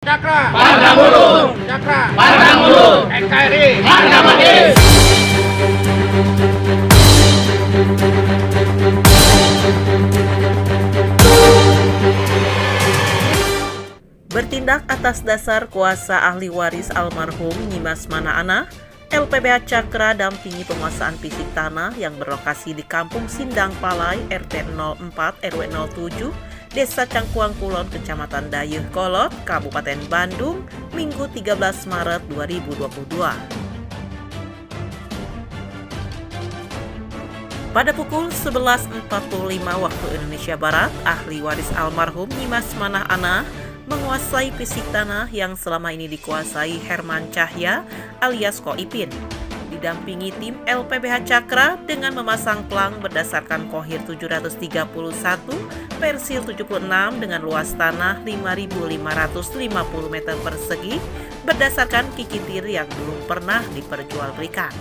Cakra, Pantang mundur, Cakra, pantang mundur, NKRI, harga mati. Bertindak atas dasar kuasa ahli waris almarhum Nyimas Manaana, LPBH Cakra dampingi penguasaan fisik tanah yang berlokasi di Kampung Sindang Palai, RT 04 RW 07, Desa Cangkuang Kulon, Kecamatan Dayeuh Kolot, Kabupaten Bandung, Minggu 13 Maret 2022. Pada pukul 11.45 waktu Indonesia Barat, ahli waris almarhum Nyimas Manaana menguasai fisik tanah yang selama ini dikuasai Herman Cahya alias Ko Ipin. Didampingi tim LPBH Cakra dengan memasang plang berdasarkan Kohir 731 Persil 76 dengan luas tanah 5.550 meter persegi berdasarkan kikitir yang belum pernah diperjualbelikan.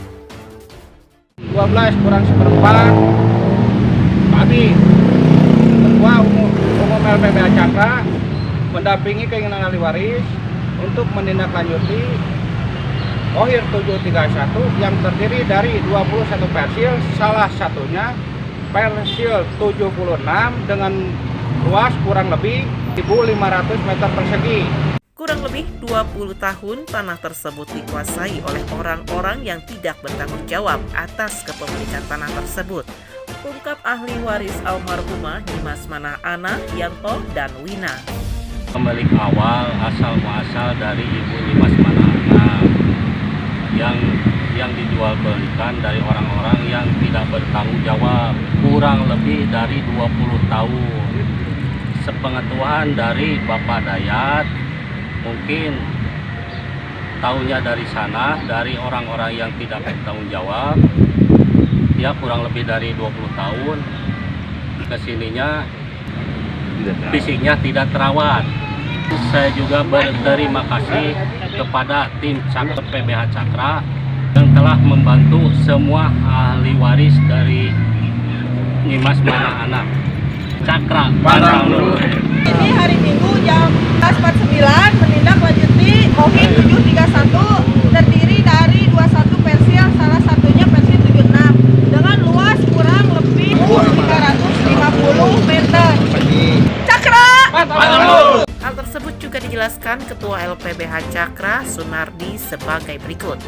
12 kurang seperempat. Kami Ketua Umum LPBH Cakra mendampingi keinginan ahli waris untuk menindaklanjuti Kohir 731 yang terdiri dari 21 persil, salah satunya Persil 76 dengan luas kurang lebih 1.500 meter persegi. Kurang lebih 20 tahun tanah tersebut dikuasai oleh orang-orang yang tidak bertanggung jawab atas kepemilikan tanah tersebut, ungkap ahli waris almarhumah Nyimas Manaana, Yanto dan Wina. Pemilik awal asal muasal dari Ibu Nyimas Manaana yang dijual belikan dari orang-orang yang tidak bertanggung jawab kurang lebih dari 20 tahun. Sepengetahuan dari Bapak Dayat, mungkin tahunya dari sana, dari orang-orang yang tidak bertanggung jawab, ya kurang lebih dari 20 tahun kesininya fisiknya tidak terawat. Saya juga berterima kasih kepada tim LPBH Cakra yang telah membantu semua ahli waris dari Nyimas Manaana. Cakra, pantang mundur. Ini hari Minggu jam 14.49 menindaklanjuti Kohir 731 terdiri dari 21 persil, salah satunya persil 76 dengan luas kurang lebih 350 meter. Cakra! Hal tersebut juga dijelaskan Ketua LPBH Cakra Sunardi sebagai berikut.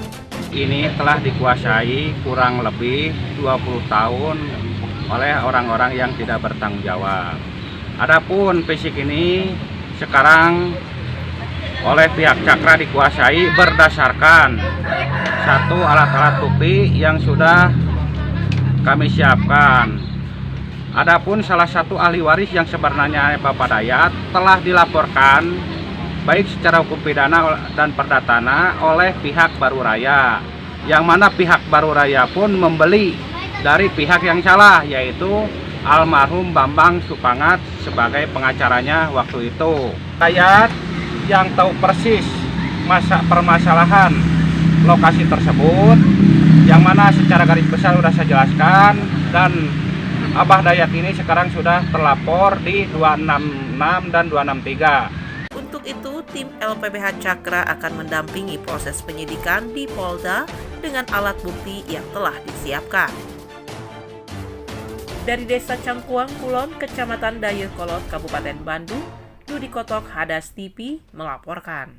Ini telah dikuasai kurang lebih 20 tahun oleh orang-orang yang tidak bertanggung jawab. Adapun fisik ini sekarang oleh pihak Cakra dikuasai berdasarkan satu alat-alat bukti yang sudah kami siapkan. Adapun salah satu ahli waris yang sebenarnya Bapak Dayat telah dilaporkan baik secara hukum pidana dan perdata oleh pihak Baru Raya, yang mana pihak Baru Raya pun membeli dari pihak yang salah, yaitu almarhum Bambang Supangat sebagai pengacaranya waktu itu. Dayat yang tahu persis permasalahan lokasi tersebut, yang mana secara garis besar sudah saya jelaskan, dan Abah Dayat ini sekarang sudah terlapor di 266 dan 263. Untuk itu, tim LPBH Cakra akan mendampingi proses penyidikan di Polda dengan alat bukti yang telah disiapkan. Dari Desa Cangkuang Kulon, Kecamatan Dayeuh Kolot, Kabupaten Bandung, Dudi Kotok Hadas TV melaporkan.